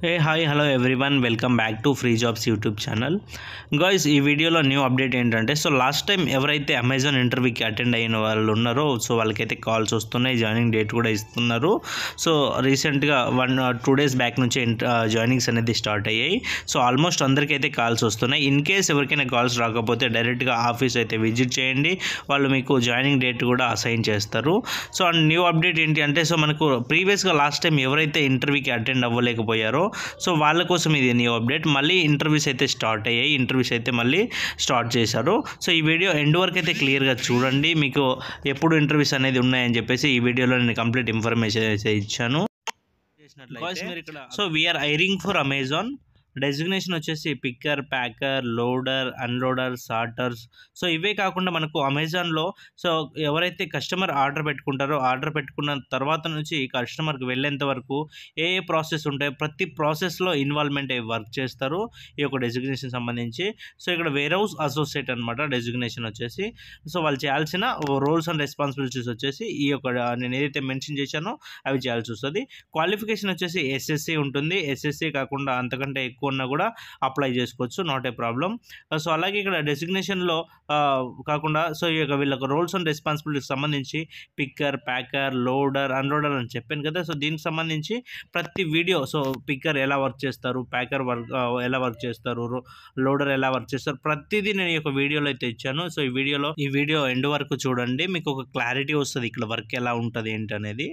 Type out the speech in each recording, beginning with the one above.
Hey, hi, hello everyone. Welcome back to Free Jobs YouTube channel. Guys ఈ వీడియోలో new update ఏంటంటే last time ఎవరైతే Amazon ఇంటర్వ్యూకి attend అయిన వాళ్ళు ఉన్నారో వాళ్ళకైతే కాల్స్ వస్తున్నాయి, జాయినింగ్ డేట్ కూడా ఇస్తున్నారు. రీసెంట్గా 1-2 days బ్యాక్ నుంచి జాయినింగ్స్ అనేది స్టార్ట్ అయ్యాయి. ఆల్మోస్ట్ అందరికైతే కాల్స్ వస్తున్నాయి. ఇన్ కేస్ ఎవరికైనా కాల్స్ రాకపోతే డైరెక్ట్గా ఆఫీస్ అయితే విజిట్ చేయండి, వాళ్ళు మీకు జాయినింగ్ డేట్ కూడా అసైన్ చేస్తారు. అండ్ న్యూ అప్డేట్ ఏంటి అంటే మనకు ప్రీవియస్గా లాస్ట్ టైం ఎవరైతే ఇంటర్వ్యూకి అటెండ్ అవ్వలేకపోయారో వాళ్ళ కోసం ఇది న్యూ అప్డేట్. మళ్ళీ ఇంటర్వ్యూస్ అయితే స్టార్ట్ అయ్యాయి, ఇంటర్వ్యూస్ అయితే మళ్ళీ స్టార్ట్ చేశారు. ఈ వీడియో ఎండ్ వరకు అయితే క్లియర్గా చూడండి, మీకు ఎప్పుడు ఇంటర్వ్యూస్ అనేది ఉన్నాయని చెప్పేసి ఈ వీడియోలో నేను కంప్లీట్ ఇన్ఫర్మేషన్ అయితే ఇచ్చాను. We are hiring for Amazon. Designation వచ్చేసి picker, packer, loader, unloader, sorters. ఇవే కాకుండా మనకు అమెజాన్లో ఎవరైతే కస్టమర్ ఆర్డర్ పెట్టుకుంటారో ఆర్డర్ పెట్టుకున్న తర్వాత నుంచి కస్టమర్కి వెళ్ళేంత వరకు ఏ ప్రాసెస్ ఉంటాయో ప్రతి ప్రాసెస్లో ఇన్వాల్వ్మెంట్ అయ్యి వర్క్ చేస్తారు ఈ యొక్క డెసిగ్నేషన్ సంబంధించి. ఇక్కడ వేర్ హౌస్ అసోసియేట్ అనమాట డెసిగ్నేషన్ వచ్చేసి. వాళ్ళు చేయాల్సిన రోల్స్ అండ్ రెస్పాన్సిబిలిటీస్ వచ్చేసి ఈ యొక్క నేను ఏదైతే మెన్షన్ చేశానో అవి చేయాల్సి వస్తుంది. క్వాలిఫికేషన్ వచ్చేసి ఎస్ఎస్సి ఉంటుంది. ఎస్ఎస్సి కాకుండా అంతకంటే ఎక్కువ ఉన్నా కూడా అప్లై చేసుకోవచ్చు, నాట్ ఏ ప్రాబ్లం. అలాగే ఇక్కడ డెసిగ్నేషన్లో కాకుండా ఈ యొక్క వీళ్ళకి రోల్స్ అండ్ రెస్పాన్సిబిలిటీకి సంబంధించి పిక్కర్, ప్యాకర్, లోడర్, అన్లోడర్ అని చెప్పాను కదా. దీనికి సంబంధించి ప్రతి వీడియో పిక్కర్ ఎలా వర్క్ చేస్తారు, ప్యాకర్ ఎలా వర్క్ చేస్తారు, లోడర్ ఎలా వర్క్ చేస్తారు, ప్రతిదీ నేను ఈ యొక్క వీడియోలో అయితే ఇచ్చాను. ఈ వీడియో ఎండ్ వరకు చూడండి, మీకు ఒక క్లారిటీ వస్తుంది ఇక్కడ వర్క్ ఎలా ఉంటుంది ఏంటి అనేది.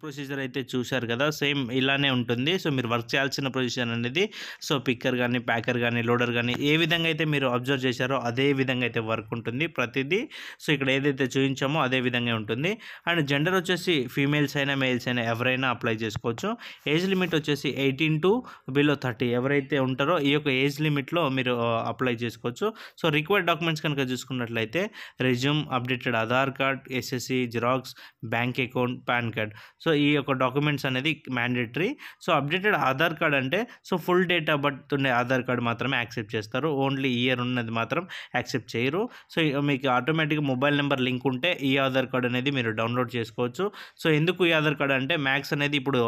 ప్రొసీజర్ అయితే చూశారు కదా, సేమ్ ఇలానే ఉంటుంది. సో మీరు వర్క్ చేయాల్సిన పొజిషన్ అనేది సో పిక్కర్ కానీ, ప్యాకర్ కానీ, లోడర్ కానీ ఏ విధంగా అయితే మీరు అబ్జర్వ్ చేశారో అదే విధంగా అయితే వర్క్ ఉంటుంది ప్రతిదీ. సో ఇక్కడ ఏదైతే చూపించామో అదే విధంగా ఉంటుంది. అండ్ జెండర్ వచ్చేసి ఫీమేల్స్ అయినా మేల్స్ అయినా ఎవరైనా అప్లై చేసుకోవచ్చు. ఏజ్ లిమిట్ వచ్చేసి 18 to below 30 ఎవరైతే ఉంటారో ఈ యొక్క ఏజ్ లిమిట్లో మీరు అప్లై చేసుకోవచ్చు. సో రిక్వైర్డ్ డాక్యుమెంట్స్ కనుక చూసుకున్నట్లయితే resume, updated Aadhaar card, SSC xerox, bank account, PAN card. So ఈ యొక్క డాక్యుమెంట్స్ అనేది mandatory. So updated Aadhaar card అంటే so full date of birth ఉండే ఆధార్ కార్డ్ మాత్రమే యాక్సెప్ట్ చేస్తారు. ఓన్లీ ఇయర్ ఉన్నది మాత్రం యాక్సెప్ట్ చేయరు. సో మీకు ఆటోమేటిక్గా మొబైల్ నెంబర్ లింక్ ఉంటే ఈ ఆధార్ కార్డ్ అనేది మీరు డౌన్లోడ్ చేసుకోవచ్చు. సో ఎందుకు ఈ ఆధార్ కార్డ్ అంటే మ్యాక్స్ అనేది ఇప్పుడు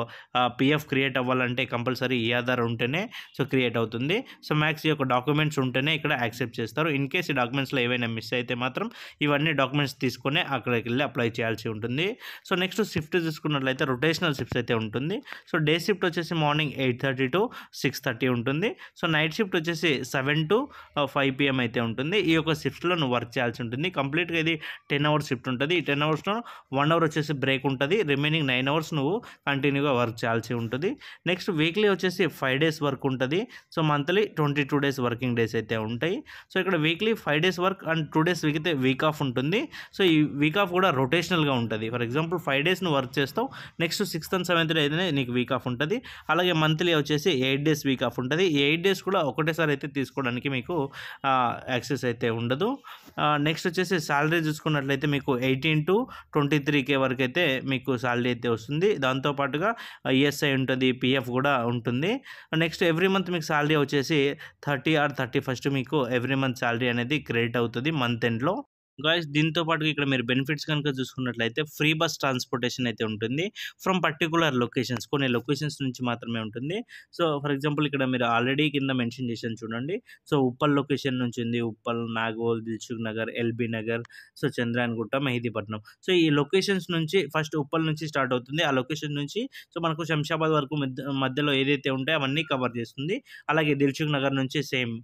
పిఎఫ్ క్రియేట్ అవ్వాలంటే కంపల్సరీ ఈ ఆధార్ ఉంటేనే సో క్రియేట్ అవుతుంది. సో మ్యాక్స్ ఈ యొక్క డాక్యుమెంట్స్ ఉంటేనే ఇక్కడ యాక్సెప్ట్ చేస్తారు. ఇన్ కేస్ ఈ డాక్యుమెంట్స్లో ఏవైనా మిస్ అయితే మాత్రం ఇవన్నీ డాక్యుమెంట్స్ తీసుకొని అక్కడికి వెళ్ళి అప్లై చేయాల్సి ఉంటుంది. సో నెక్స్ట్ షిఫ్ట్ చూసుకున్నట్లయితే రొటేషనల్ షిఫ్ట్స్ అయితే ఉంటుంది. సో డే షిఫ్ట్ వచ్చేసి మార్నింగ్ 8:30 to 6:30 ఉంటుంది. సో నైట్ షిఫ్ట్ వచ్చేసి 7 to 5 PM అయితే ఉంటుంది. ఈ యొక్క షిఫ్ట్లో నువ్వు వర్క్ చేయాల్సి ఉంటుంది. కంప్లీట్గా ఇది 10 hours షిఫ్ట్ ఉంటుంది. ఈ 10 hours 1 hour వచ్చేసి బ్రేక్ ఉంటుంది. రిమైనింగ్ 9 hours నువ్వు కంటిన్యూగా వర్క్ చేయాల్సి ఉంటుంది. నెక్స్ట్ వీక్లీ వచ్చేసి 5 days వర్క్ ఉంటుంది. So monthly 22 days working days అయితే ఉంటాయి. సో ఇక్కడ weekly 5 days work and 2 days week off ఉంటుంది. సో ఈ వీక్ ఆఫ్ కూడా రొటేషనల్గా ఉంటుంది. ఫర్ ఎగ్జాంపుల్ 5 days నువ్వు వర్క్ చేస్తావు, నెక్స్ట్ 6th and 7th అయితే నీకు వీక్ ఆఫ్ ఉంటుంది. అలాగే మంత్లీ వచ్చేసి 8 days వీక్ ఆఫ్ ఉంటుంది. ఈ 8 days కూడా ఒకటేసారి అయితే తీసుకోవడానికి మీకు యాక్సెస్ అయితే ఉండదు. నెక్స్ట్ వచ్చేసి శాలరీ చూసుకున్నట్లయితే మీకు 18 to 23K వరకు అయితే మీకు శాలరీ అయితే వస్తుంది. దాంతోపాటుగా ఈఎస్ఐ ఉంటుంది, పిఎఫ్ కూడా ఉంటుంది. నెక్స్ట్ ఎవ్రీ మంత్ మీకు శాలరీ వచ్చేసి 30 or 31st మీకు ఎవ్రీ మంత్ శాలరీ అనేది క్రెడిట్ అవుతుంది మంత్ ఎండ్లో. గాయ్స్ దీంతో పాటు ఇక్కడ మీరు బెనిఫిట్స్ కనుక చూసుకున్నట్లయితే ఫ్రీ బస్ ట్రాన్స్పోర్టేషన్ అయితే ఉంటుంది ఫ్రమ్ పర్టికులర్ లొకేషన్స్, కొన్ని లొకేషన్స్ నుంచి మాత్రమే ఉంటుంది. సో ఫర్ ఎగ్జాంపుల్ ఇక్కడ మీరు ఆల్రెడీ కింద మెన్షన్ చేశాను చూడండి. సో ఉప్పల్ లొకేషన్ నుంచి ఉంది, Uppal, Nagole, Dilsukh Nagar, LB Nagar, so Chandrayangutta, Mehdipatnam. So ఈ లొకేషన్స్ నుంచి ఫస్ట్ ఉప్పల్ నుంచి స్టార్ట్ అవుతుంది. ఆ లొకేషన్ నుంచి సో మనకు శంషాబాద్ వరకు మధ్యలో ఏదైతే ఉంటాయో అవన్నీ కవర్ చేస్తుంది. అలాగే దిల్సుఖ్ నగర్ నుంచి సేమ్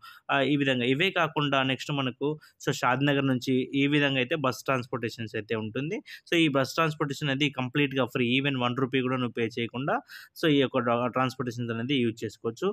ఈ విధంగా. ఇవే కాకుండా నెక్స్ట్ మనకు సో షాద్ నగర్ నుంచి ఈ విధంగా అయితే బస్ ట్రాన్స్పోర్టేషన్స్ అయితే ఉంటుంది. సో ఈ బస్ ట్రాన్స్పోర్టేషన్ అనేది కంప్లీట్గా ఫ్రీ. ఈవెన్ 1 రూపీ కూడా నువ్వు పే చేయకుండా సో ఈ యొక్క ట్రాన్స్పోర్టేషన్స్ అనేది యూజ్ చేసుకోవచ్చు.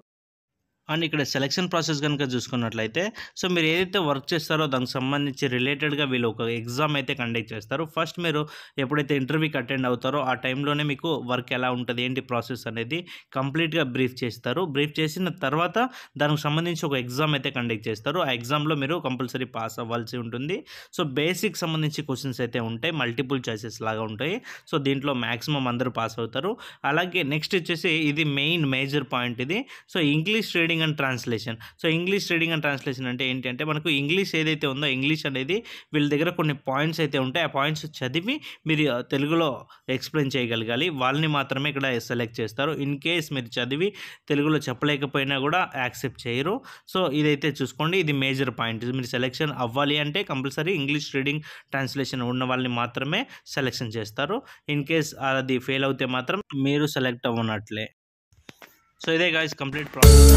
అండ్ ఇక్కడ సెలక్షన్ ప్రాసెస్ కనుక చూసుకున్నట్లయితే సో మీరు ఏదైతే వర్క్ చేస్తారో దానికి సంబంధించి రిలేటెడ్గా వీళ్ళు ఒక ఎగ్జామ్ అయితే కండక్ట్ చేస్తారు. ఫస్ట్ మీరు ఎప్పుడైతే ఇంటర్వ్యూకి అటెండ్ అవుతారో ఆ టైంలోనే మీకు వర్క్ ఎలా ఉంటుంది, ఏంటి ప్రాసెస్ అనేది కంప్లీట్గా బ్రీఫ్ చేస్తారు. బ్రీఫ్ చేసిన తర్వాత దానికి సంబంధించి ఒక ఎగ్జామ్ అయితే కండక్ట్ చేస్తారు. ఆ ఎగ్జామ్లో మీరు కంపల్సరీ పాస్ అవ్వాల్సి ఉంటుంది. సో బేసిక్ సంబంధించి క్వశ్చన్స్ అయితే ఉంటాయి, మల్టిపుల్ చాయిసెస్ లాగా ఉంటాయి. సో దీంట్లో మ్యాక్సిమం అందరూ పాస్ అవుతారు. అలాగే నెక్స్ట్ వచ్చేసి ఇది మేజర్ పాయింట్ ఇది. So English reading and translation. So English reading and translation అంటే ఏంటి అంటే మనకు ఇంగ్లీష్ ఏదైతే ఉందో ఇంగ్లీష్ అనేది వీళ్ళ దగ్గర కొన్ని పాయింట్స్ అయితే ఉంటాయి. ఆ పాయింట్స్ చదివి మీరు తెలుగులో ఎక్స్ప్లెయిన్ చేయగలగాలి. వాళ్ళని మాత్రమే ఇక్కడ సెలెక్ట్ చేస్తారు. ఇన్ కేస్ మీరు చదివి తెలుగులో చెప్పలేకపోయినా కూడా యాక్సెప్ట్ చేయరు. సో ఇదైతే చూసుకోండి, ఇది మేజర్ పాయింట్. మీరు సెలెక్షన్ అవ్వాలి అంటే కంపల్సరీ ఇంగ్లీష్ రీడింగ్ ట్రాన్స్లేషన్ ఉన్న వాళ్ళని మాత్రమే సెలెక్షన్ చేస్తారు. ఇన్ కేస్ అది ఫెయిల్ అవుతే మాత్రం మీరు సెలెక్ట్ అవ్వనట్లే. సో ఇదే గాయ్స్ కంప్లీట్ ప్రాసెస్.